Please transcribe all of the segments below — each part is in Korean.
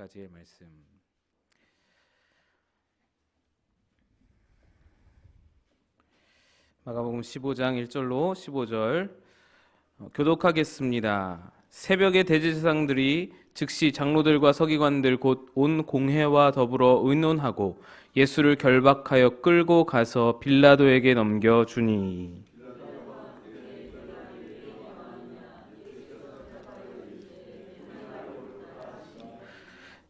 오늘까지의 말씀. 마가복음 15장 1절로 15절 교독하겠습니다. 새벽에 대제사장들이 즉시 장로들과 서기관들 곧 온 공회와 더불어 의논하고 예수를 결박하여 끌고 가서 빌라도에게 넘겨주니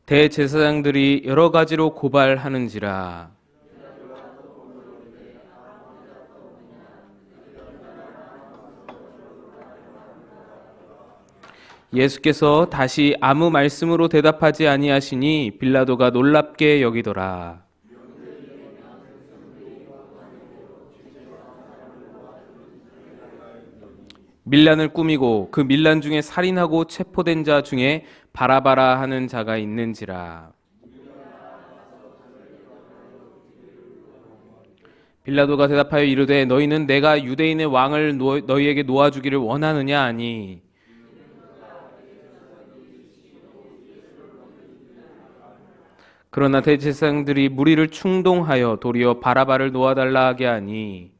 대제사장들이 여러 가지로 고발하는지라. 예수께서 다시 아무 말씀으로 대답하지 아니하시니 빌라도가 놀랍게 여기더라. 밀란을 꾸미고 그 밀란 중에 살인하고 체포된 자 중에 바라바라 하는 자가 있는지라. 빌라도가 대답하여 이르되 너희는 내가 유대인의 왕을 너희에게 놓아주기를 원하느냐 하니 그러나 대제사장들이 무리를 충동하여 도리어 바라바를 놓아달라 하게 하니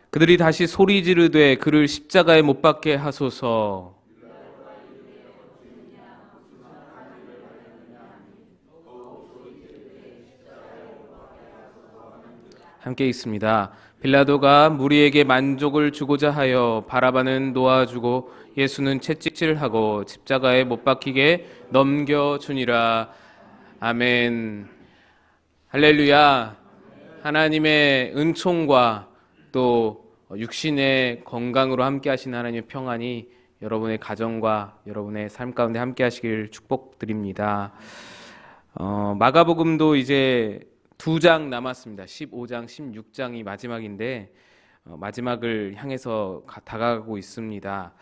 그들이 다시 소리 지르되 그를 십자가에 못 박게 하소서. 함께 읽습니다. 빌라도가 무리에게 만족을 주고자 하여 바라바는 놓아주고 예수는 채찍질하고 십자가에 못 박히게 넘겨주니라. 아멘. 할렐루야. 하나님의 은총과 또 육신의 건강으로 함께 하신 하나님의 평안이 여러분의 가정과 여러분의 삶 가운데 함께 하시길 축복드립니다. 마가복음도 이제 2장 남았습니다. 15장, 16장이 마지막인데 마지막을 향해서 다가가고 있습니다.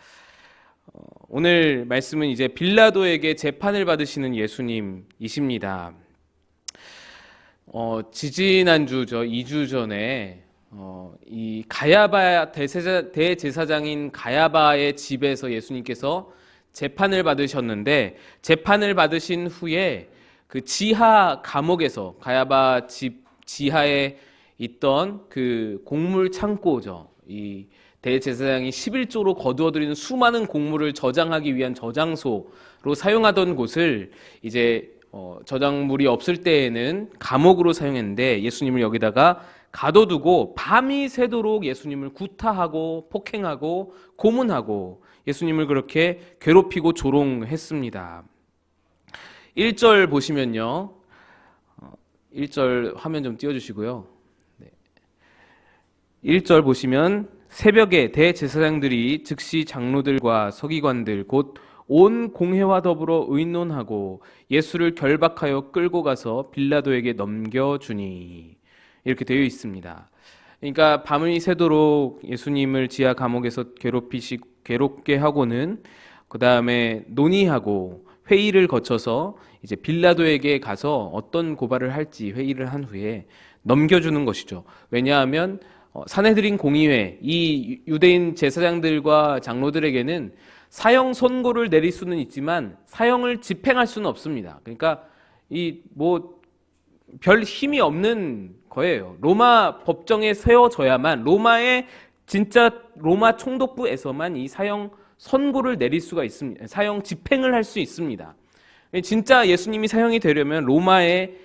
오늘 말씀은 이제 빌라도에게 재판을 받으시는 예수님이십니다. 지지난주죠. 2주 전에 이 가야바 대제사장인 가야바의 집에서 예수님께서 재판을 받으셨는데 재판을 받으신 후에 그 지하 감옥에서 가야바 집 지하에 있던 그 곡물 창고죠. 이 대제사장이 11조로 거두어들이는 수많은 곡물을 저장하기 위한 저장소로 사용하던 곳을 이제 저장물이 없을 때에는 감옥으로 사용했는데 예수님을 여기다가 가둬두고 밤이 새도록 예수님을 구타하고 폭행하고 고문하고 예수님을 그렇게 괴롭히고 조롱했습니다. 1절 보시면요. 1절 화면 좀 띄워주시고요. 1절 보시면 새벽에 대제사장들이 즉시 장로들과 서기관들 곧 온 공회와 더불어 의논하고 예수를 결박하여 끌고 가서 빌라도에게 넘겨주니 이렇게 되어 있습니다. 그러니까 밤이 새도록 예수님을 지하 감옥에서 괴롭게 하고는 그 다음에 논의하고 회의를 거쳐서 이제 빌라도에게 가서 어떤 고발을 할지 회의를 한 후에 넘겨주는 것이죠. 왜냐하면 산헤드린 공의회, 이 유대인 제사장들과 장로들에게는 사형 선고를 내릴 수는 있지만 사형을 집행할 수는 없습니다. 그러니까 이 별 힘이 없는 거예요. 로마 법정에 세워져야만 로마의 진짜 로마 총독부에서만 이 사형 선고를 내릴 수가 있습니다. 사형 집행을 할 수 있습니다. 진짜 예수님이 사형이 되려면 로마의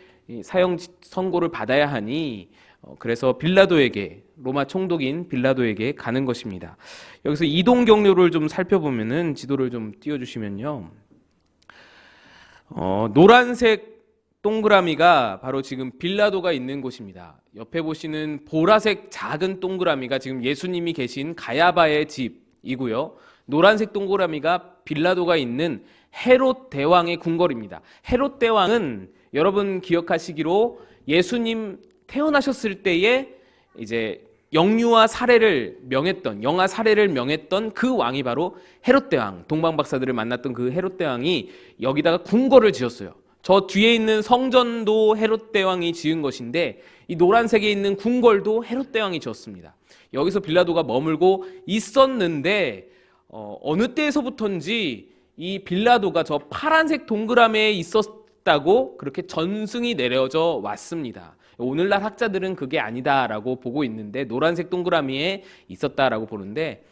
사형 선고를 받아야 하니 그래서 빌라도에게 로마 총독인 빌라도에게 가는 것입니다. 여기서 이동 경로를 좀 살펴보면은 지도를 좀 띄워주시면요. 노란색 동그라미가 바로 지금 빌라도가 있는 곳입니다. 옆에 보시는 보라색 작은 동그라미가 지금 예수님이 계신 가야바의 집이고요. 노란색 동그라미가 빌라도가 있는 헤롯 대왕의 궁궐입니다. 헤롯 대왕은 여러분 기억하시기로 예수님 태어나셨을 때에 이제 영아 살해를 명했던 그 왕이 바로 헤롯 대왕, 동방 박사들을 만났던 그 헤롯 대왕이 여기다가 궁궐을 지었어요. 저 뒤에 있는 성전도 헤롯 대왕이 지은 것인데 이 노란색에 있는 궁궐도 헤롯 대왕이 지었습니다. 여기서 빌라도가 머물고 있었는데 어느 때에서부터인지 이 빌라도가 저 파란색 동그라미에 있었다고 그렇게 전승이 내려져 왔습니다. 오늘날 학자들은 그게 아니다라고 보고 있는데 노란색 동그라미에 있었다라고 보는데,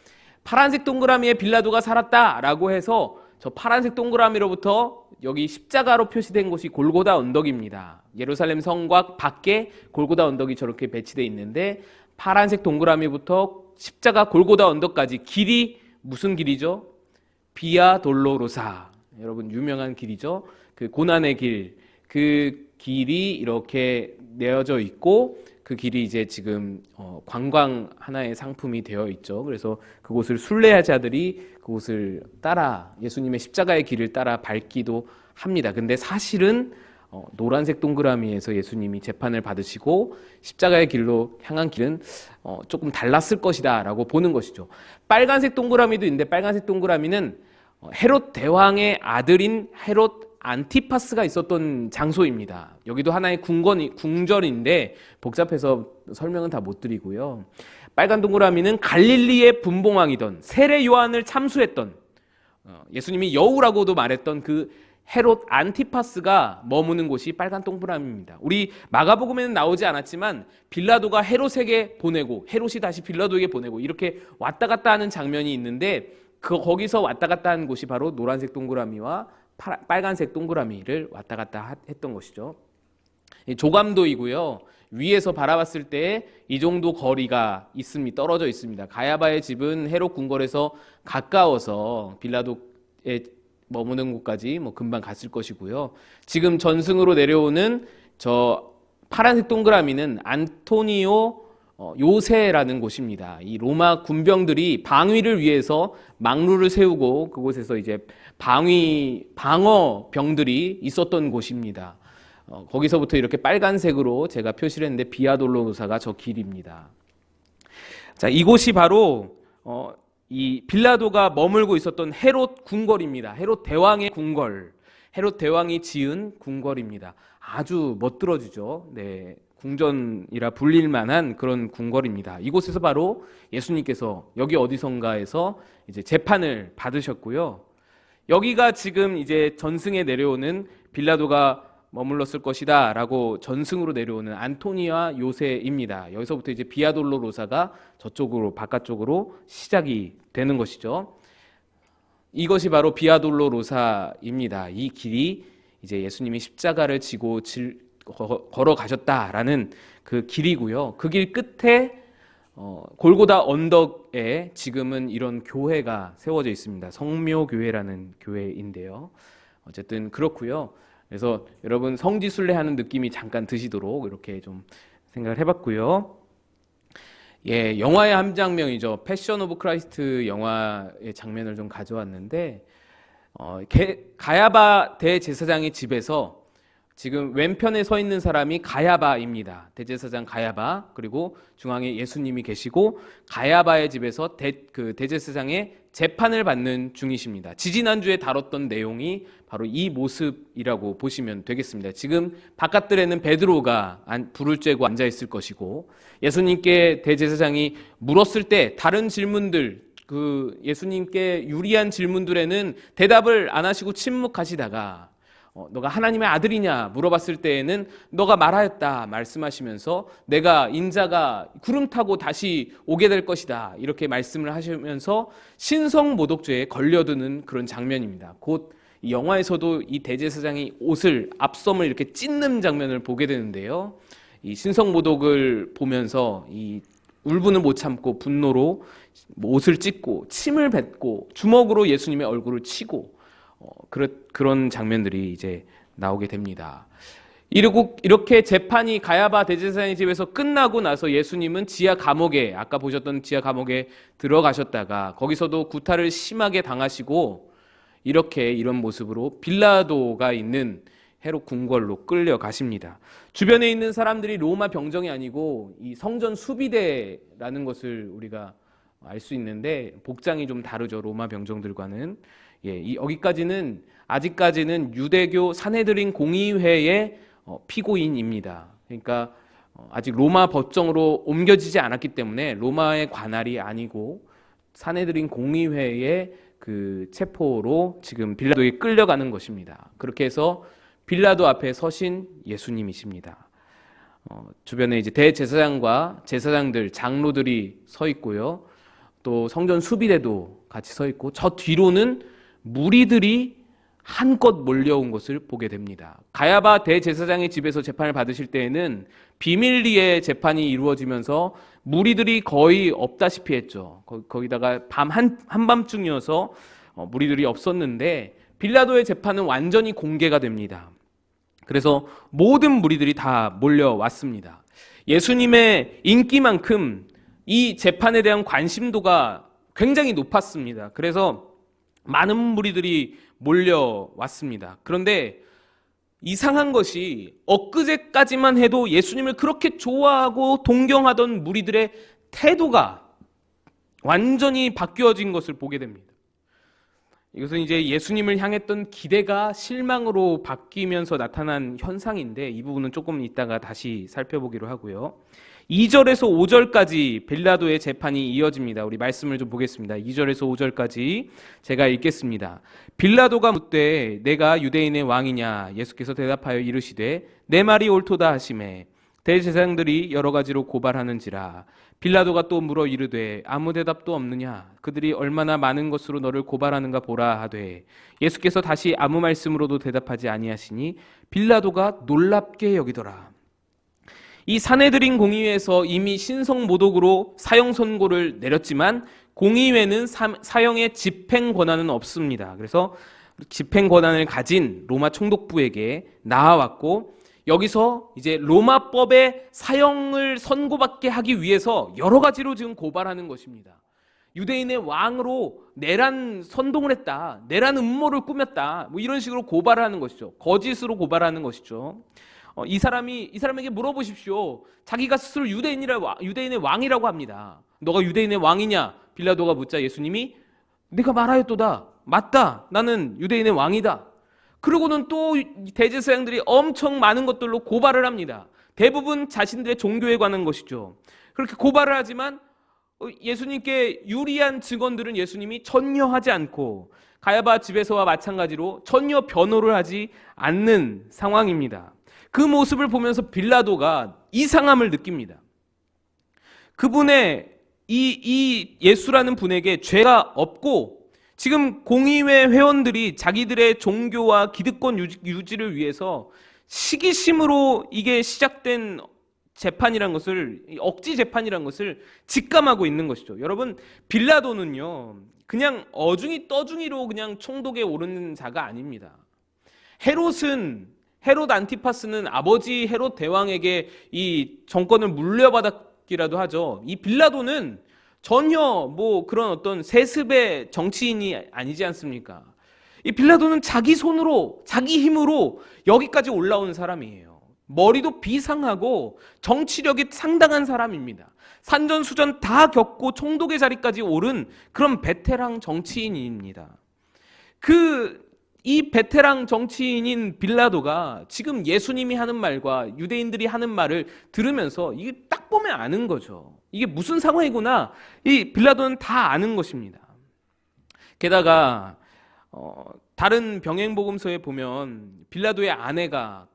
파란색 동그라미에 빌라도가 살았다라고 해서 저 파란색 동그라미로부터 여기 십자가로 표시된 곳이 골고다 언덕입니다. 예루살렘 성곽 밖에 골고다 언덕이 저렇게 배치되어 있는데, 파란색 동그라미부터 십자가 골고다 언덕까지 길이 무슨 길이죠? 비아 돌로로사. 여러분 유명한 길이죠. 그 고난의 길. 그 길이 이렇게 내어져 있고, 그 길이 이제 지금 관광 하나의 상품이 되어 있죠. 그래서 그곳을 순례자들이 그곳을 따라 예수님의 십자가의 길을 따라 밟기도 합니다. 근데 사실은 노란색 동그라미에서 예수님이 재판을 받으시고 십자가의 길로 향한 길은 조금 달랐을 것이다 라고 보는 것이죠. 빨간색 동그라미도 있는데, 빨간색 동그라미는 헤롯 대왕의 아들인 헤롯 안티파스가 있었던 장소입니다. 여기도 하나의 궁전인데 복잡해서 설명은 다 못 드리고요. 빨간 동그라미는 갈릴리의 분봉왕이던 세례 요한을 참수했던, 예수님이 여우라고도 말했던 그 헤롯 안티파스가 머무는 곳이 빨간 동그라미입니다. 우리 마가복음에는 나오지 않았지만 빌라도가 헤롯에게 보내고 헤롯이 다시 빌라도에게 보내고 이렇게 왔다 갔다 하는 장면이 있는데, 거기서 왔다 갔다 하는 곳이 바로 노란색 동그라미와 빨간색 동그라미를 왔다 갔다 했던 것이죠. 조감도이고요. 위에서 바라봤을 때 이 정도 거리가 떨어져 있습니다. 가야바의 집은 헤롯 궁궐에서 가까워서 빌라도에 머무는 곳까지 금방 갔을 것이고요. 지금 전승으로 내려오는 저 파란색 동그라미는 안토니오 요새라는 곳입니다. 이 로마 군병들이 방위를 위해서 망루를 세우고 그곳에서 이제 방어병들이 있었던 곳입니다. 거기서부터 이렇게 빨간색으로 제가 표시를 했는데 비아돌로사가 저 길입니다. 자, 이곳이 바로 이 빌라도가 머물고 있었던 헤롯 궁궐입니다. 헤롯 대왕의 궁궐, 헤롯 대왕이 지은 궁궐입니다. 아주 멋들어지죠. 네, 궁전이라 불릴 만한 그런 궁궐입니다. 이곳에서 바로 예수님께서 여기 어디선가에서 이제 재판을 받으셨고요. 여기가 지금 이제 전승에 내려오는 빌라도가 머물렀을 것이다 라고 전승으로 내려오는 안토니와 요새입니다. 여기서부터 이제 비아돌로로사가 저쪽으로 바깥쪽으로 시작이 되는 것이죠. 이것이 바로 비아돌로로사입니다. 이 길이 이제 예수님이 십자가를 지고 걸어가셨다라는 그 길이고요. 그 길 끝에 골고다 언덕에 지금은 이런 교회가 세워져 있습니다. 성묘교회라는 교회인데요. 어쨌든 그렇고요. 그래서 여러분 성지순례하는 느낌이 잠깐 드시도록 이렇게 좀 생각을 해봤고요. 예, 영화의 한 장면이죠. 패션 오브 크라이스트 영화의 장면을 좀 가져왔는데, 가야바 대제사장의 집에서 지금 왼편에 서 있는 사람이 가야바입니다. 대제사장 가야바, 그리고 중앙에 예수님이 계시고 가야바의 집에서 대제사장의 재판을 받는 중이십니다. 지지난주에 다뤘던 내용이 바로 이 모습이라고 보시면 되겠습니다. 지금 바깥들에는 베드로가 불을 쬐고 앉아 있을 것이고, 예수님께 대제사장이 물었을 때 다른 질문들, 예수님께 유리한 질문들에는 대답을 안 하시고 침묵하시다가 너가 하나님의 아들이냐 물어봤을 때에는 너가 말하였다 말씀하시면서 내가 인자가 구름 타고 다시 오게 될 것이다 이렇게 말씀을 하시면서 신성모독죄에 걸려드는 그런 장면입니다. 곧 이 영화에서도 이 대제사장이 앞섬을 이렇게 찢는 장면을 보게 되는데요. 이 신성모독을 보면서 이 울분을 못 참고 분노로 옷을 찢고 침을 뱉고 주먹으로 예수님의 얼굴을 치고 그런 장면들이 이제 나오게 됩니다. 이렇게 재판이 가야바 대제사장의 집에서 끝나고 나서 예수님은 지하 감옥에, 아까 보셨던 지하 감옥에 들어가셨다가 거기서도 구타를 심하게 당하시고 이런 모습으로 빌라도가 있는 헤롯 궁궐로 끌려가십니다. 주변에 있는 사람들이 로마 병정이 아니고 이 성전 수비대라는 것을 우리가 알 수 있는데 복장이 좀 다르죠. 로마 병정들과는. 여기까지는 아직까지는 유대교 산헤드린 공의회의 피고인입니다. 그러니까 아직 로마 법정으로 옮겨지지 않았기 때문에 로마의 관할이 아니고 사내들인 공의회의 그 체포로 지금 빌라도에 끌려가는 것입니다. 그렇게 해서 빌라도 앞에 서신 예수님이십니다. 주변에 이제 대제사장과 제사장들, 장로들이 서 있고요. 또 성전 수비대도 같이 서 있고 저 뒤로는 무리들이 한껏 몰려온 것을 보게 됩니다. 가야바 대제사장의 집에서 재판을 받으실 때에는 비밀리에 재판이 이루어지면서 무리들이 거의 없다시피 했죠. 거기다가 한밤중이어서 무리들이 없었는데 빌라도의 재판은 완전히 공개가 됩니다. 그래서 모든 무리들이 다 몰려왔습니다. 예수님의 인기만큼 이 재판에 대한 관심도가 굉장히 높았습니다. 그래서 많은 무리들이 몰려왔습니다. 그런데 이상한 것이 엊그제까지만 해도 예수님을 그렇게 좋아하고 동경하던 무리들의 태도가 완전히 바뀌어진 것을 보게 됩니다. 이것은 이제 예수님을 향했던 기대가 실망으로 바뀌면서 나타난 현상인데 이 부분은 조금 이따가 다시 살펴보기로 하고요. 2절에서 5절까지 빌라도의 재판이 이어집니다. 우리 말씀을 좀 보겠습니다. 2절에서 5절까지 제가 읽겠습니다. 빌라도가 묻되 내가 유대인의 왕이냐? 예수께서 대답하여 이르시되 내 말이 옳도다 하시매 대제사장들이 여러 가지로 고발하는지라. 빌라도가 또 물어 이르되 아무 대답도 없느냐? 그들이 얼마나 많은 것으로 너를 고발하는가 보라 하되 예수께서 다시 아무 말씀으로도 대답하지 아니하시니 빌라도가 놀랍게 여기더라. 이 사내들인 공의회에서 이미 신성모독으로 사형 선고를 내렸지만 공의회는 사형의 집행 권한은 없습니다. 그래서 집행 권한을 가진 로마 총독부에게 나아왔고 여기서 이제 로마법의 사형을 선고받게 하기 위해서 여러 가지로 지금 고발하는 것입니다. 유대인의 왕으로 내란 선동을 했다, 내란 음모를 꾸몄다, 뭐 이런 식으로 고발을 하는 것이죠. 거짓으로 고발하는 것이죠. 이 사람에게 물어보십시오. 자기가 스스로 유대인의 왕이라고 합니다. 너가 유대인의 왕이냐? 빌라도가 묻자 예수님이 네가 말하였도다. 맞다. 나는 유대인의 왕이다. 그러고는 또 대제사장들이 엄청 많은 것들로 고발을 합니다. 대부분 자신들의 종교에 관한 것이죠. 그렇게 고발을 하지만 예수님께 유리한 증언들은 예수님이 전혀 하지 않고 가야바 집에서와 마찬가지로 전혀 변호를 하지 않는 상황입니다. 그 모습을 보면서 빌라도가 이상함을 느낍니다. 그분의 이 예수라는 분에게 죄가 없고 지금 공의회 회원들이 자기들의 종교와 기득권 유지를 위해서 시기심으로 이게 시작된 재판이란 것을, 억지 재판이란 것을 직감하고 있는 것이죠. 여러분, 빌라도는요 그냥 어중이 떠중이로 그냥 총독에 오르는 자가 아닙니다. 헤롯 안티파스는 아버지 헤롯 대왕에게 이 정권을 물려받았기라도 하죠. 이 빌라도는 전혀 뭐 그런 어떤 세습의 정치인이 아니지 않습니까? 이 빌라도는 자기 손으로, 자기 힘으로 여기까지 올라온 사람이에요. 머리도 비상하고 정치력이 상당한 사람입니다. 산전수전 다 겪고 총독의 자리까지 오른 그런 베테랑 정치인입니다. 이 베테랑 정치인인 빌라도가 지금 예수님이 하는 말과 유대인들이 하는 말을 들으면서 이게 딱 보면 아는 거죠. 이게 무슨 상황이구나. 이 빌라도는 다 아는 것입니다. 게다가 다른 병행복음서에 보면 빌라도의 아내가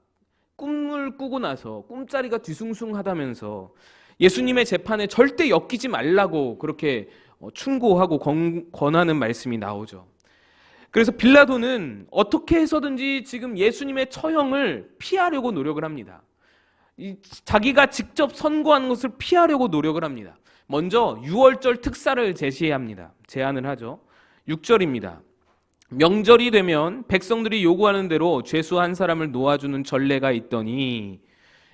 꿈을 꾸고 나서 꿈자리가 뒤숭숭하다면서 예수님의 재판에 절대 엮이지 말라고 그렇게 충고하고 권하는 말씀이 나오죠. 그래서 빌라도는 어떻게 해서든지 지금 예수님의 처형을 피하려고 노력을 합니다. 자기가 직접 선고하는 것을 피하려고 노력을 합니다. 먼저 6월절 특사를 제안을 하죠. 6절입니다. 명절이 되면 백성들이 요구하는 대로 죄수 한 사람을 놓아주는 전례가 있더니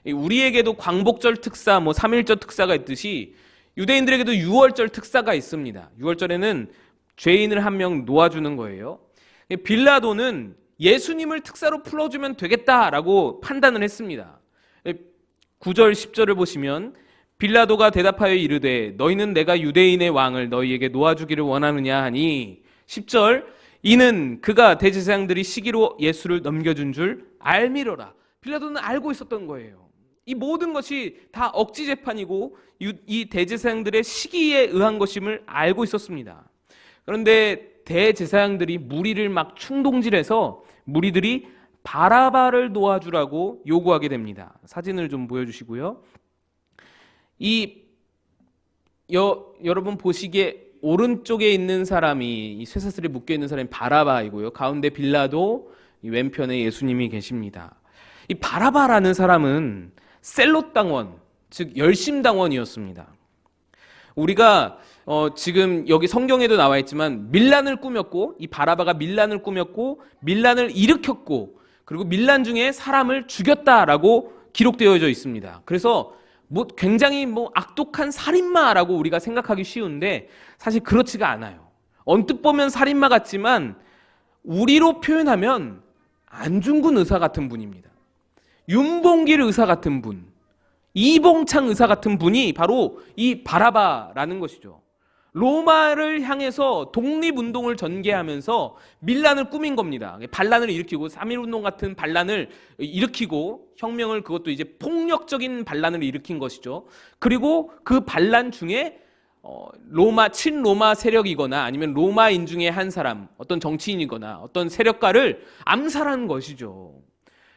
우리에게도 광복절 특사, 3.1절 특사가 있듯이 유대인들에게도 6월절 특사가 있습니다. 6월절에는 죄인을 한 명 놓아주는 거예요. 빌라도는 예수님을 특사로 풀어주면 되겠다라고 판단을 했습니다. 9절 10절을 보시면 빌라도가 대답하여 이르되 너희는 내가 유대인의 왕을 너희에게 놓아주기를 원하느냐 하니 10절 이는 그가 대제사장들이 시기로 예수를 넘겨준 줄 알미러라. 빌라도는 알고 있었던 거예요. 이 모든 것이 다 억지 재판이고 이 대제사장들의 시기에 의한 것임을 알고 있었습니다. 그런데 대제사장들이 무리를 막 충동질해서 무리들이 바라바를 놓아주라고 요구하게 됩니다. 사진을 좀 보여주시고요. 여러분 보시기에 오른쪽에 있는 사람이, 이 쇠사슬에 묶여 있는 사람이 바라바이고요. 가운데 빌라도, 이 왼편에 예수님이 계십니다. 이 바라바라는 사람은 셀롯당원, 즉 열심당원이었습니다. 우리가 지금 여기 성경에도 나와 있지만 밀란을 꾸몄고, 이 바라바가 밀란을 꾸몄고 밀란을 일으켰고, 그리고 밀란 중에 사람을 죽였다라고 기록되어져 있습니다. 그래서 굉장히 악독한 살인마라고 우리가 생각하기 쉬운데 사실 그렇지가 않아요. 언뜻 보면 살인마 같지만 우리로 표현하면 안중근 의사 같은 분입니다. 윤봉길 의사 같은 분, 이봉창 의사 같은 분이 바로 이 바라바라는 것이죠. 로마를 향해서 독립운동을 전개하면서 밀란을 꾸민 겁니다. 반란을 일으키고 3.1운동 같은 반란을 일으키고 혁명을, 그것도 이제 폭력적인 반란을 일으킨 것이죠. 그리고 그 반란 중에 친로마 세력이거나 아니면 로마인 중에 한 사람, 어떤 정치인이거나 어떤 세력가를 암살한 것이죠.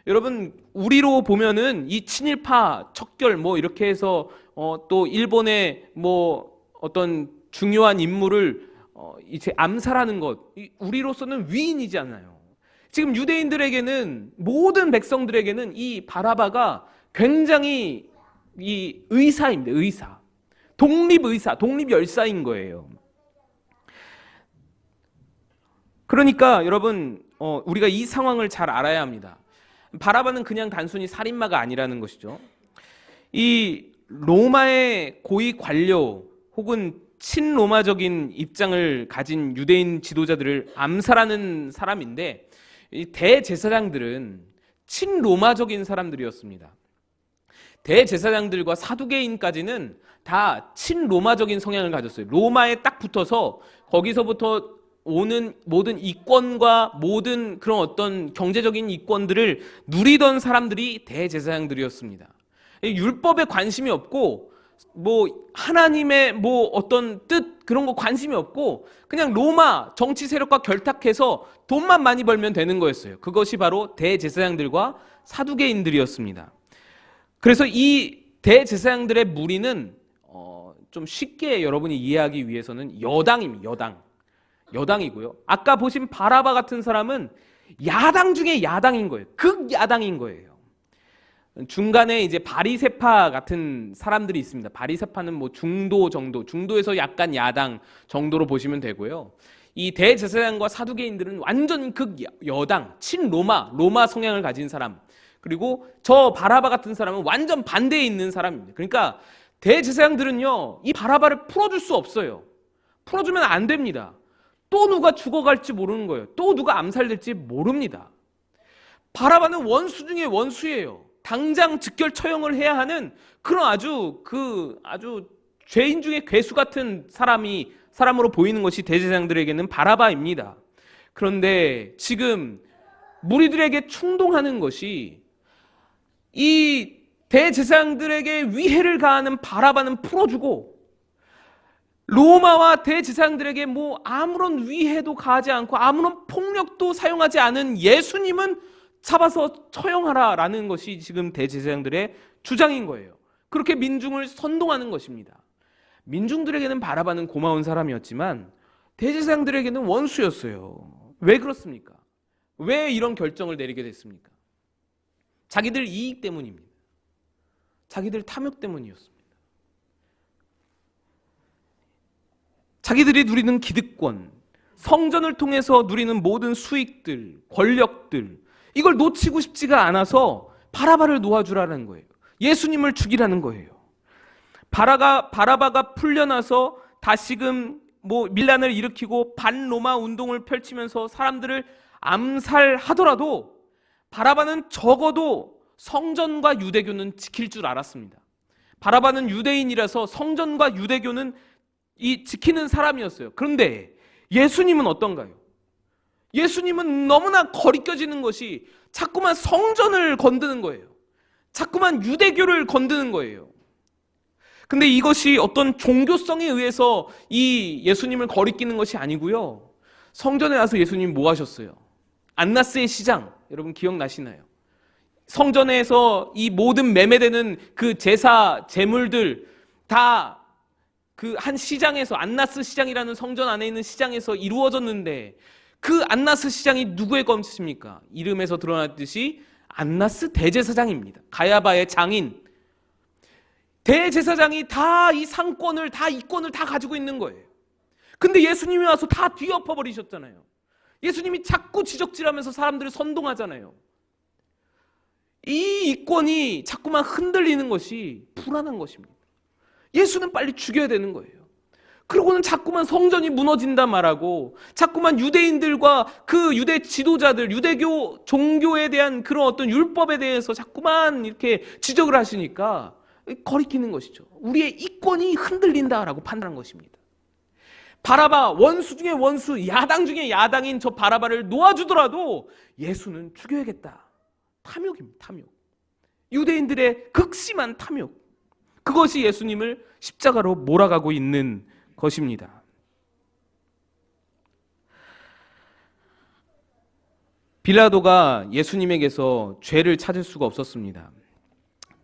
여러분, 우리로 보면은 이 친일파 척결 이렇게 해서 또 일본의 어떤 중요한 인물을 이제 암살하는 것, 우리로서는 위인이지 않나요? 지금 유대인들에게는, 모든 백성들에게는 이 바라바가 굉장히 이 의사입니다. 의사, 독립의사, 독립열사인 거예요. 그러니까 여러분, 우리가 이 상황을 잘 알아야 합니다. 바라바는 그냥 단순히 살인마가 아니라는 것이죠. 이 로마의 고위 관료 혹은 친로마적인 입장을 가진 유대인 지도자들을 암살하는 사람인데, 이 대제사장들은 친로마적인 사람들이었습니다. 대제사장들과 사두개인까지는 다 친로마적인 성향을 가졌어요. 로마에 딱 붙어서 거기서부터 오는 모든 이권과 모든 그런 어떤 경제적인 이권들을 누리던 사람들이 대제사장들이었습니다. 율법에 관심이 없고 하나님의 어떤 뜻 그런 거 관심이 없고 그냥 로마 정치 세력과 결탁해서 돈만 많이 벌면 되는 거였어요. 그것이 바로 대제사장들과 사두개인들이었습니다. 그래서 이 대제사장들의 무리는 좀 쉽게 여러분이 이해하기 위해서는 여당입니다. 여당이고요. 아까 보신 바라바 같은 사람은 야당 중에 야당인 거예요. 극야당인 거예요. 중간에 이제 바리새파 같은 사람들이 있습니다. 바리새파는 중도 정도, 중도에서 약간 야당 정도로 보시면 되고요. 이 대제사장과 사두개인들은 완전 극여당, 로마 성향을 가진 사람. 그리고 저 바라바 같은 사람은 완전 반대에 있는 사람입니다. 그러니까 대제사장들은요, 이 바라바를 풀어줄 수 없어요. 풀어주면 안 됩니다. 또 누가 죽어갈지 모르는 거예요. 또 누가 암살될지 모릅니다. 바라바는 원수 중에 원수예요. 당장 즉결 처형을 해야 하는 그런 아주 죄인 중에 괴수 같은 사람으로 보이는 것이 대제사장들에게는 바라바입니다. 그런데 지금 무리들에게 충동하는 것이 이 대제사장들에게 위해를 가하는 바라바는 풀어주고 로마와 대제사장들에게 아무런 위해도 가하지 않고 아무런 폭력도 사용하지 않은 예수님은 잡아서 처형하라라는 것이 지금 대제사장들의 주장인 거예요. 그렇게 민중을 선동하는 것입니다. 민중들에게는 바라바는 고마운 사람이었지만 대제사장들에게는 원수였어요. 왜 그렇습니까? 왜 이런 결정을 내리게 됐습니까? 자기들 이익 때문입니다. 자기들 탐욕 때문이었습니다. 자기들이 누리는 기득권, 성전을 통해서 누리는 모든 수익들, 권력들, 이걸 놓치고 싶지가 않아서 바라바를 놓아주라는 거예요. 예수님을 죽이라는 거예요. 바라바가 풀려나서 다시금 밀란을 일으키고 반로마 운동을 펼치면서 사람들을 암살하더라도 바라바는 적어도 성전과 유대교는 지킬 줄 알았습니다. 바라바는 유대인이라서 성전과 유대교는 지키는 사람이었어요. 그런데 예수님은 어떤가요? 예수님은 너무나 거리껴지는 것이 자꾸만 성전을 건드는 거예요. 자꾸만 유대교를 건드는 거예요. 근데 이것이 어떤 종교성에 의해서 이 예수님을 거리끼는 것이 아니고요. 성전에 와서 예수님이 뭐 하셨어요? 안나스의 시장, 여러분 기억나시나요? 성전에서 이 모든 매매되는 그 제사, 제물들 다 그 한 시장에서, 안나스 시장이라는 성전 안에 있는 시장에서 이루어졌는데, 그 안나스 시장이 누구의 것입니까? 이름에서 드러났듯이 안나스 대제사장입니다. 가야바의 장인. 대제사장이 다 이 상권을, 다 이권을 다 가지고 있는 거예요. 근데 예수님이 와서 다 뒤엎어 버리셨잖아요. 예수님이 자꾸 지적질하면서 사람들을 선동하잖아요. 이 이권이 자꾸만 흔들리는 것이 불안한 것입니다. 예수는 빨리 죽여야 되는 거예요. 그러고는 자꾸만 성전이 무너진다 말하고, 자꾸만 유대인들과 그 유대 지도자들, 유대교 종교에 대한 그런 어떤 율법에 대해서 자꾸만 이렇게 지적을 하시니까 거리끼는 것이죠. 우리의 이권이 흔들린다라고 판단한 것입니다. 바라바, 원수 중에 원수, 야당 중에 야당인 저 바라바를 놓아주더라도 예수는 죽여야겠다. 탐욕입니다. 탐욕. 유대인들의 극심한 탐욕. 그것이 예수님을 십자가로 몰아가고 있는 것입니다. 빌라도가 예수님에게서 죄를 찾을 수가 없었습니다.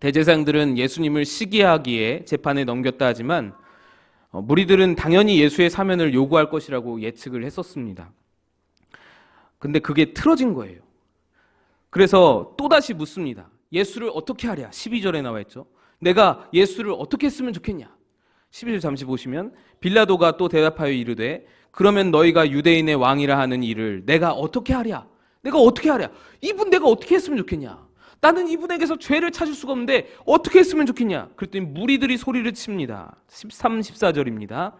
대제사장들은 예수님을 시기하기에 재판에 넘겼다 하지만 무리들은 당연히 예수의 사면을 요구할 것이라고 예측을 했었습니다. 근데 그게 틀어진 거예요. 그래서 또다시 묻습니다. 예수를 어떻게 하랴? 12절에 나와 있죠. 내가 예수를 어떻게 했으면 좋겠냐? 12절 잠시 보시면 빌라도가 또 대답하여 이르되 그러면 너희가 유대인의 왕이라 하는 이를 내가 어떻게 하랴? 내가 어떻게 하랴? 이분 내가 어떻게 했으면 좋겠냐? 나는 이분에게서 죄를 찾을 수가 없는데 어떻게 했으면 좋겠냐? 그랬더니 무리들이 소리를 칩니다. 13, 14절입니다.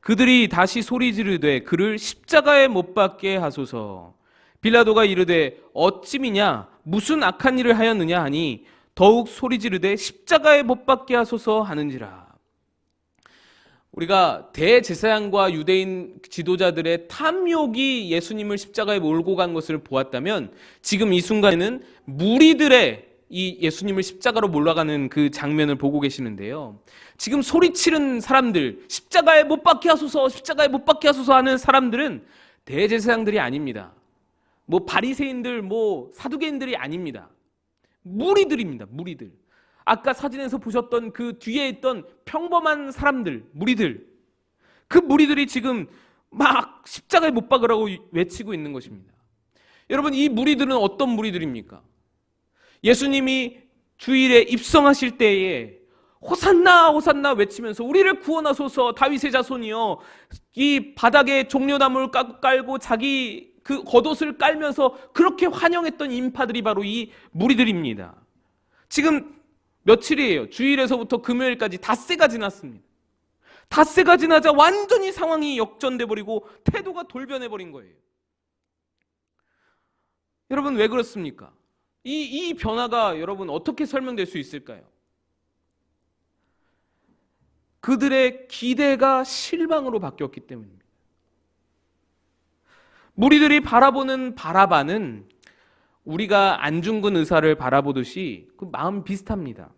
그들이 다시 소리 지르되 그를 십자가에 못 박게 하소서. 빌라도가 이르되 어찌미냐? 무슨 악한 일을 하였느냐 하니 더욱 소리 지르되 십자가에 못 박게 하소서 하는지라. 우리가 대제사장과 유대인 지도자들의 탐욕이 예수님을 십자가에 몰고 간 것을 보았다면, 지금 이 순간에는 무리들의 이 예수님을 십자가로 몰아가는 그 장면을 보고 계시는데요. 지금 소리치는 사람들, 십자가에 못 박게 하소서, 십자가에 못 박게 하소서 하는 사람들은 대제사장들이 아닙니다. 뭐 바리새인들, 뭐 사두개인들이 아닙니다. 무리들입니다. 무리들. 아까 사진에서 보셨던 그 뒤에 있던 평범한 사람들, 무리들. 그 무리들이 지금 막 십자가에 못 박으라고 외치고 있는 것입니다. 여러분, 이 무리들은 어떤 무리들입니까? 예수님이 주일에 입성하실 때에 호산나 호산나 외치면서 우리를 구원하소서 다윗의 자손이여, 이 바닥에 종려나무를 깔고 자기 그 겉옷을 깔면서 그렇게 환영했던 인파들이 바로 이 무리들입니다. 지금 며칠이에요? 주일에서부터 금요일까지 닷새가 지났습니다. 닷새가 지나자 완전히 상황이 역전돼 버리고 태도가 돌변해 버린 거예요. 여러분, 왜 그렇습니까? 이 변화가 여러분 어떻게 설명될 수 있을까요? 그들의 기대가 실망으로 바뀌었기 때문입니다. 무리들이 바라보는 바라바는 우리가 안중근 의사를 바라보듯이 그 마음 비슷합니다.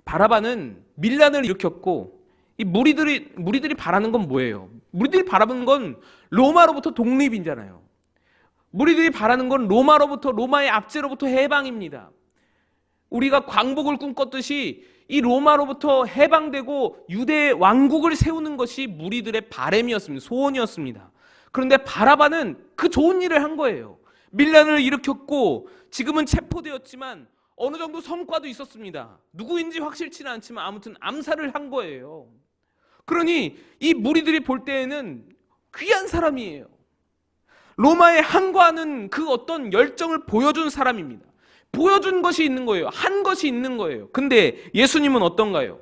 바라바는 밀란을 일으켰고, 이 무리들이 바라는 건 뭐예요? 무리들이 바라보는 건 로마로부터 독립이잖아요. 무리들이 바라는 건 로마의 압제로부터 해방입니다. 우리가 광복을 꿈꿨듯이 이 로마로부터 해방되고 유대 왕국을 세우는 것이 무리들의 바람이었습니다. 소원이었습니다. 그런데 바라바는 그 좋은 일을 한 거예요. 밀란을 일으켰고 지금은 체포되었지만 어느 정도 성과도 있었습니다. 누구인지 확실치는 않지만 아무튼 암살을 한 거예요. 그러니 이 무리들이 볼 때에는 귀한 사람이에요. 로마에 항거하는 그 어떤 열정을 보여준 사람입니다. 보여준 것이 있는 거예요. 한 것이 있는 거예요. 근데 예수님은 어떤가요?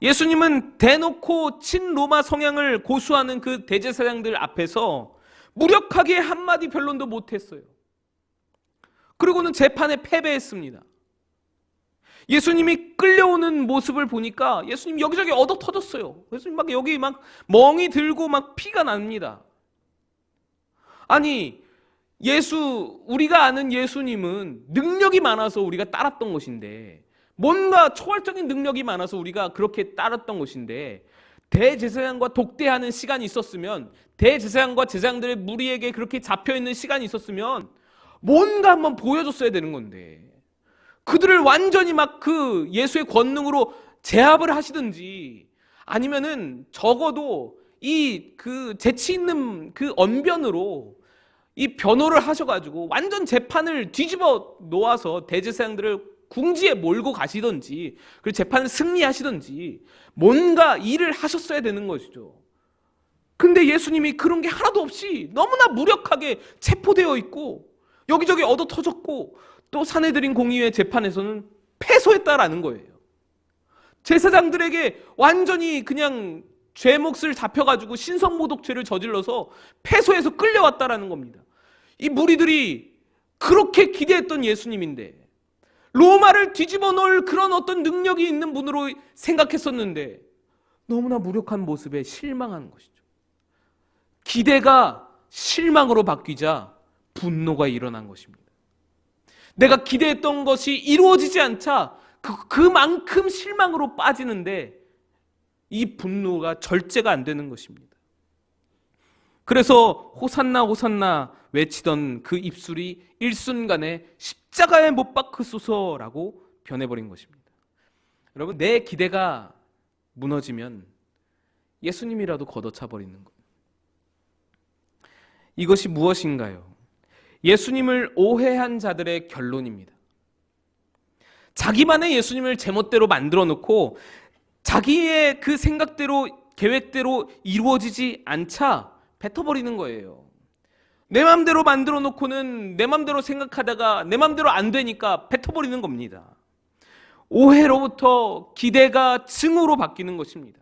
예수님은 대놓고 친로마 성향을 고수하는 그 대제사장들 앞에서 무력하게 한마디 변론도 못했어요. 그리고는 재판에 패배했습니다. 예수님이 끌려오는 모습을 보니까 예수님 여기저기 얻어 터졌어요. 예수님 막 여기 막 멍이 들고 막 피가 납니다. 아니, 우리가 아는 예수님은 능력이 많아서 우리가 따랐던 것인데, 뭔가 초월적인 능력이 많아서 우리가 그렇게 따랐던 것인데, 대제사장과 독대하는 시간이 있었으면, 대제사장과 제사장들의 무리에게 그렇게 잡혀있는 시간이 있었으면 뭔가 한번 보여줬어야 되는 건데, 그들을 완전히 막 그 예수의 권능으로 제압을 하시든지, 아니면은 적어도 이 그 재치 있는 그 언변으로 이 변호를 하셔가지고 완전 재판을 뒤집어 놓아서 대제사장들을 궁지에 몰고 가시든지, 그리고 재판을 승리하시든지 뭔가 일을 하셨어야 되는 것이죠. 근데 예수님이 그런 게 하나도 없이 너무나 무력하게 체포되어 있고 여기저기 얻어 터졌고, 또 사내들인 공의회 재판에서는 패소했다라는 거예요. 제사장들에게 완전히 그냥 죄 몫을 잡혀가지고 신성모독죄를 저질러서 패소해서 끌려왔다라는 겁니다. 이 무리들이 그렇게 기대했던 예수님인데, 로마를 뒤집어 놓을 그런 어떤 능력이 있는 분으로 생각했었는데 너무나 무력한 모습에 실망한 것이죠. 기대가 실망으로 바뀌자 분노가 일어난 것입니다. 내가 기대했던 것이 이루어지지 않자 그만큼 실망으로 빠지는데 이 분노가 절제가 안 되는 것입니다. 그래서 호산나 호산나 외치던 그 입술이 일순간에 십자가에 못 박으소서라고 변해버린 것입니다. 여러분, 내 기대가 무너지면 예수님이라도 걷어차 버리는 거예요. 이것이 무엇인가요? 예수님을 오해한 자들의 결론입니다. 자기만의 예수님을 제멋대로 만들어 놓고 자기의 그 생각대로 계획대로 이루어지지 않자 뱉어버리는 거예요. 내 맘대로 만들어 놓고는 내 맘대로 생각하다가 내 맘대로 안 되니까 뱉어버리는 겁니다. 오해로부터 기대가 증오로 바뀌는 것입니다.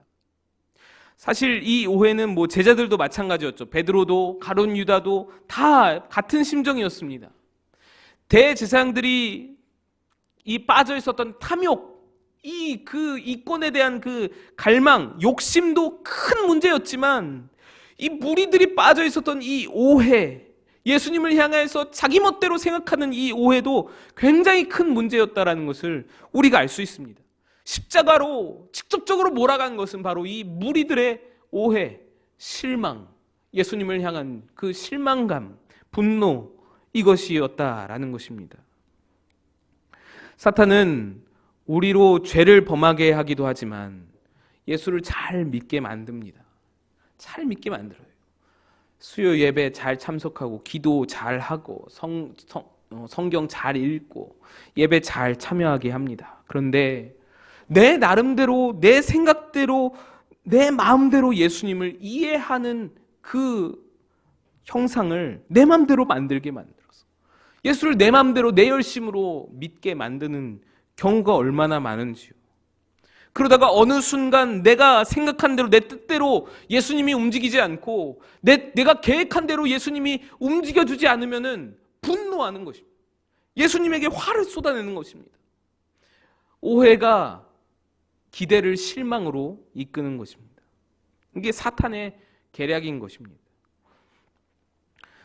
사실 이 오해는 제자들도 마찬가지였죠. 베드로도 가룟 유다도 다 같은 심정이었습니다. 대제사장들이 이 빠져 있었던 탐욕, 그 이권에 대한 그 갈망, 욕심도 큰 문제였지만, 이 무리들이 빠져 있었던 이 오해, 예수님을 향해서 자기 멋대로 생각하는 이 오해도 굉장히 큰 문제였다라는 것을 우리가 알 수 있습니다. 십자가로 직접적으로 몰아간 것은 바로 이 무리들의 오해, 실망, 예수님을 향한 그 실망감, 분노, 이것이었다라는 것입니다. 사탄은 우리로 죄를 범하게 하기도 하지만 예수를 잘 믿게 만듭니다. 잘 믿게 만들어요. 수요 예배 잘 참석하고 기도 잘 하고 성경 잘 읽고 예배 잘 참여하게 합니다. 그런데 내 나름대로, 내 생각대로, 내 마음대로 예수님을 이해하는 그 형상을 내 마음대로 만들게 만들어서 예수를 내 마음대로 내 열심으로 믿게 만드는 경우가 얼마나 많은지요. 그러다가 어느 순간 내가 생각한 대로, 내 뜻대로 예수님이 움직이지 않고 내가 계획한 대로 예수님이 움직여주지 않으면은 분노하는 것입니다. 예수님에게 화를 쏟아내는 것입니다. 오해가 기대를 실망으로 이끄는 것입니다. 이게 사탄의 계략인 것입니다.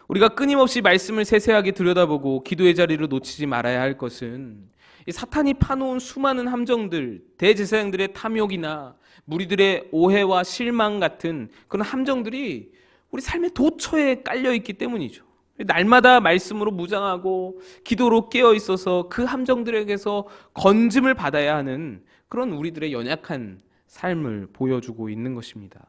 우리가 끊임없이 말씀을 세세하게 들여다보고 기도의 자리를 놓치지 말아야 할 것은 이 사탄이 파놓은 수많은 함정들, 대제사장들의 탐욕이나 무리들의 오해와 실망 같은 그런 함정들이 우리 삶의 도처에 깔려있기 때문이죠. 날마다 말씀으로 무장하고 기도로 깨어 있어서 그 함정들에게서 건짐을 받아야 하는 그런 우리들의 연약한 삶을 보여주고 있는 것입니다.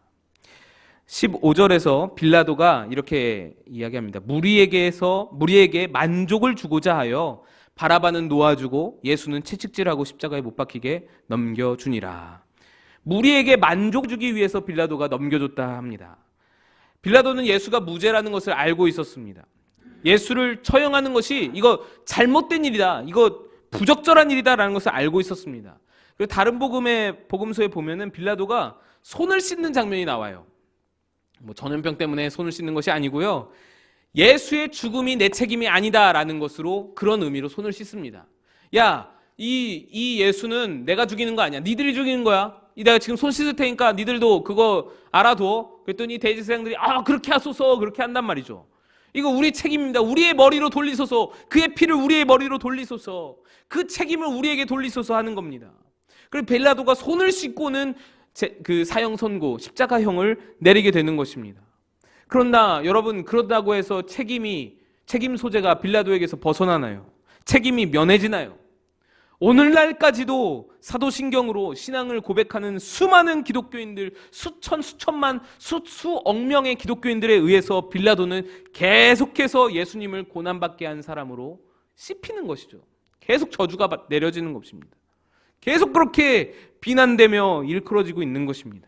15절에서 빌라도가 이렇게 이야기합니다. 무리에게 만족을 주고자 하여 바라바는 놓아주고 예수는 채찍질하고 십자가에 못 박히게 넘겨주니라. 무리에게 만족 주기 위해서 빌라도가 넘겨줬다 합니다. 빌라도는 예수가 무죄라는 것을 알고 있었습니다. 예수를 처형하는 것이 이거 잘못된 일이다, 이거 부적절한 일이다라는 것을 알고 있었습니다. 그리고 다른 복음서에 보면은 빌라도가 손을 씻는 장면이 나와요. 전염병 때문에 손을 씻는 것이 아니고요, 예수의 죽음이 내 책임이 아니다라는 것으로, 그런 의미로 손을 씻습니다. 야, 이 예수는 내가 죽이는 거 아니야. 니들이 죽이는 거야. 내가 지금 손 씻을 테니까 니들도 그거 알아둬. 그랬더니 대제사장들이 그렇게 하소서, 그렇게 한단 말이죠. 이거 우리 책임입니다. 우리의 머리로 돌리소서. 그의 피를 우리의 머리로 돌리소서. 그 책임을 우리에게 돌리소서 하는 겁니다. 그리고 빌라도가 손을 씻고는 그 사형 선고, 십자가형을 내리게 되는 것입니다. 그러나 여러분, 그렇다고 해서 책임 소재가 빌라도에게서 벗어나나요? 책임이 면해지나요? 오늘날까지도 사도신경으로 신앙을 고백하는 수많은 기독교인들, 수천만, 수억 명의 기독교인들에 의해서 빌라도는 계속해서 예수님을 고난받게 한 사람으로 씹히는 것이죠. 계속 저주가 내려지는 것입니다. 계속 그렇게 비난되며 일컬어지고 있는 것입니다.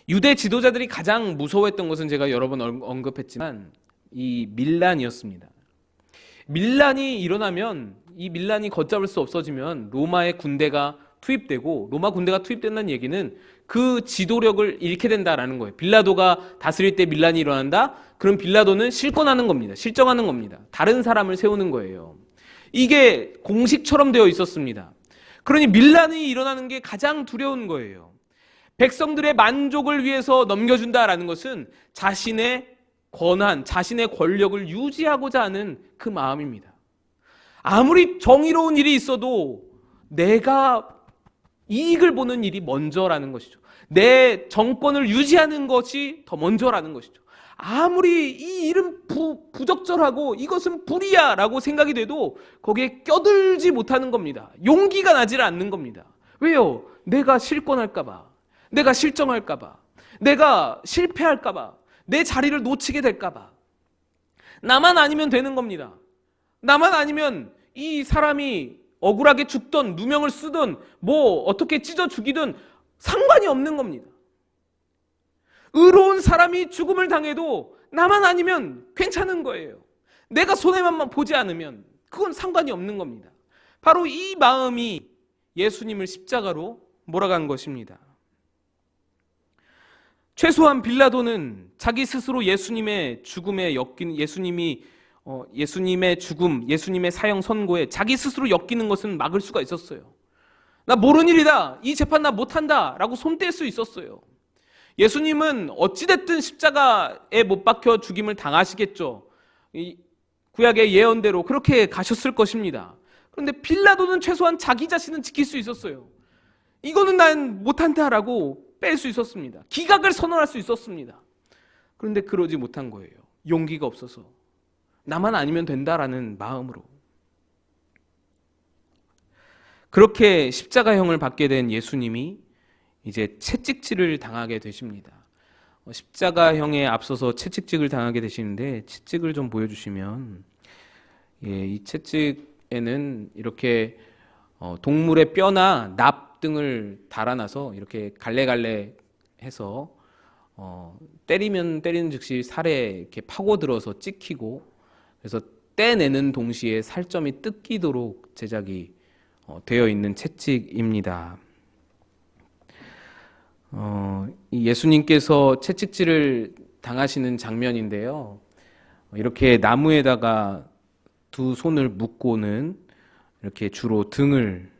유대 지도자들이 가장 무서워했던 것은 제가 여러 번 언급했지만 이 밀란이었습니다. 밀란이 일어나면, 이 밀란이 걷잡을 수 없어지면 로마의 군대가 투입되고, 로마 군대가 투입된다는 얘기는 그 지도력을 잃게 된다라는 거예요. 빌라도가 다스릴 때 밀란이 일어난다? 그럼 빌라도는 실권하는 겁니다. 실정하는 겁니다. 다른 사람을 세우는 거예요. 이게 공식처럼 되어 있었습니다. 그러니 밀란이 일어나는 게 가장 두려운 거예요. 백성들의 만족을 위해서 넘겨준다라는 것은 자신의 권한, 자신의 권력을 유지하고자 하는 그 마음입니다. 아무리 정의로운 일이 있어도 내가 이익을 보는 일이 먼저라는 것이죠. 내 정권을 유지하는 것이 더 먼저라는 것이죠. 아무리 이 일은 부적절하고 이것은 불이야 라고 생각이 돼도 거기에 껴들지 못하는 겁니다. 용기가 나질 않는 겁니다. 왜요? 내가 실권할까봐, 내가 실정할까봐, 내가 실패할까봐, 내 자리를 놓치게 될까봐. 나만 아니면 되는 겁니다. 나만 아니면 이 사람이 억울하게 죽든 누명을 쓰든 뭐 어떻게 찢어 죽이든 상관이 없는 겁니다. 의로운 사람이 죽음을 당해도 나만 아니면 괜찮은 거예요. 내가 손해만 보지 않으면 그건 상관이 없는 겁니다. 바로 이 마음이 예수님을 십자가로 몰아간 것입니다. 최소한 빌라도는 자기 스스로 예수님의 죽음에 엮인, 예수님의 죽음, 예수님의 사형 선고에 자기 스스로 엮이는 것은 막을 수가 있었어요. 나 모르는 일이다, 이 재판 나 못한다 라고 손 뗄 수 있었어요. 예수님은 어찌됐든 십자가에 못 박혀 죽임을 당하시겠죠. 구약의 예언대로 그렇게 가셨을 것입니다. 그런데 빌라도는 최소한 자기 자신은 지킬 수 있었어요. 이거는 난 못한다라고 뺄 수 있었습니다. 기각을 선언할 수 있었습니다. 그런데 그러지 못한 거예요. 용기가 없어서. 나만 아니면 된다라는 마음으로. 그렇게 십자가형을 받게 된 예수님이 이제 채찍질을 당하게 되십니다. 십자가형에 앞서서 채찍질을 당하게 되시는데, 채찍을 좀 보여주시면, 이 채찍에는 이렇게 동물의 뼈나 납 등을 달아놔서 이렇게 갈래갈래 해서 때리면 때리는 즉시 살에 이렇게 파고들어서 찍히고, 그래서 떼내는 동시에 살점이 뜯기도록 제작이 되어 있는 채찍입니다. 이 예수님께서 채찍질을 당하시는 장면인데요. 이렇게 나무에다가 두 손을 묶고는 이렇게 주로 등을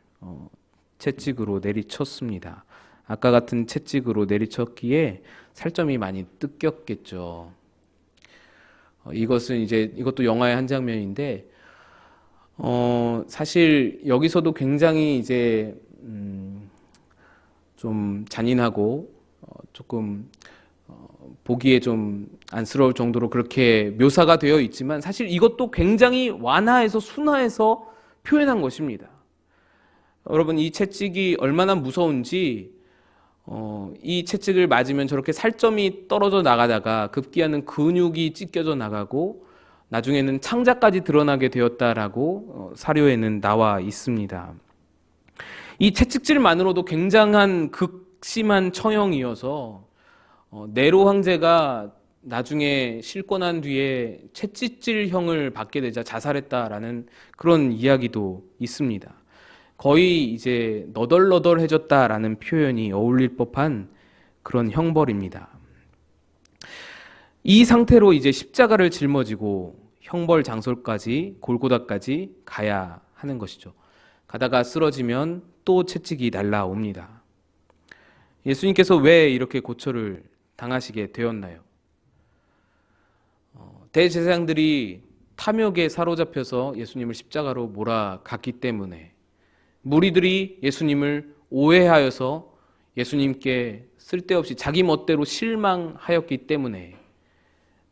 채찍으로 내리쳤습니다. 아까 같은 채찍으로 내리쳤기에 살점이 많이 뜯겼겠죠. 이것도 영화의 한 장면인데, 사실 여기서도 굉장히 이제 좀 잔인하고 조금 보기에 좀 안쓰러울 정도로 그렇게 묘사가 되어 있지만, 사실 이것도 굉장히 완화해서 순화해서 표현한 것입니다. 여러분, 이 채찍이 얼마나 무서운지, 이 채찍을 맞으면 저렇게 살점이 떨어져 나가다가 급기야는 근육이 찢겨져 나가고 나중에는 창자까지 드러나게 되었다라고 사료에는 나와 있습니다. 이 채찍질만으로도 굉장한 극심한 처형이어서 네로 황제가 나중에 실권한 뒤에 채찍질형을 받게 되자 자살했다라는 그런 이야기도 있습니다. 거의 이제 너덜너덜해졌다라는 표현이 어울릴 법한 그런 형벌입니다. 이 상태로 이제 십자가를 짊어지고 형벌 장소까지, 골고다까지 가야 하는 것이죠. 가다가 쓰러지면 또 채찍이 날라옵니다. 예수님께서 왜 이렇게 고초를 당하시게 되었나요? 대제사장들이 탐욕에 사로잡혀서 예수님을 십자가로 몰아갔기 때문에, 무리들이 예수님을 오해하여서 예수님께 쓸데없이 자기 멋대로 실망하였기 때문에,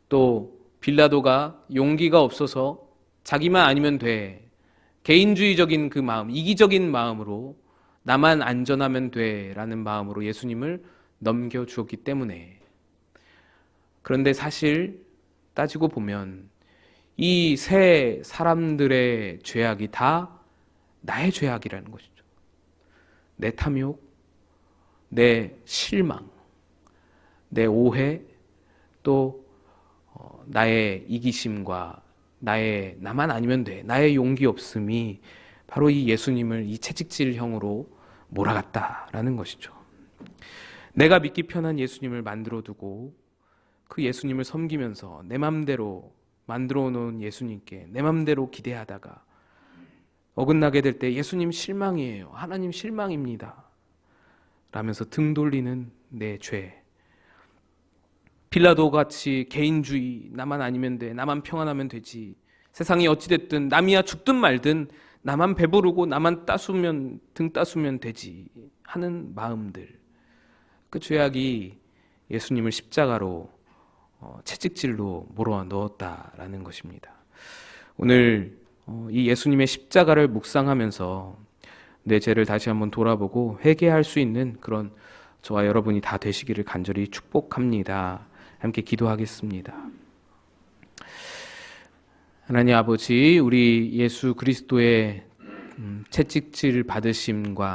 또 빌라도가 용기가 없어서 자기만 아니면 돼, 개인주의적인 그 마음, 이기적인 마음으로 나만 안전하면 돼라는 마음으로 예수님을 넘겨주었기 때문에. 그런데 사실 따지고 보면 이 세 사람들의 죄악이 다 나의 죄악이라는 것이죠. 내 탐욕, 내 실망, 내 오해, 또 나의 이기심과 나만 아니면 돼, 나의 용기 없음이 바로 이 예수님을 이 채찍질형으로 몰아갔다라는 것이죠. 내가 믿기 편한 예수님을 만들어 두고 그 예수님을 섬기면서 내 맘대로 만들어 놓은 예수님께 내 맘대로 기대하다가 어긋나게 될 때 예수님 실망이에요, 하나님 실망입니다 라면서 등 돌리는 내 죄, 빌라도 같이 개인주의, 나만 아니면 돼, 나만 평안하면 되지, 세상이 어찌됐든 남이야 죽든 말든 나만 배부르고 나만 등 따수면 되지 하는 마음들, 그 죄악이 예수님을 십자가로 채찍질로 몰아 넣었다라는 것입니다. 오늘 이 예수님의 십자가를 묵상하면서 내 죄를 다시 한번 돌아보고 회개할 수 있는 그런 저와 여러분이 다 되시기를 간절히 축복합니다. 함께 기도하겠습니다. 하나님 아버지, 우리 예수 그리스도의 채찍질 받으심과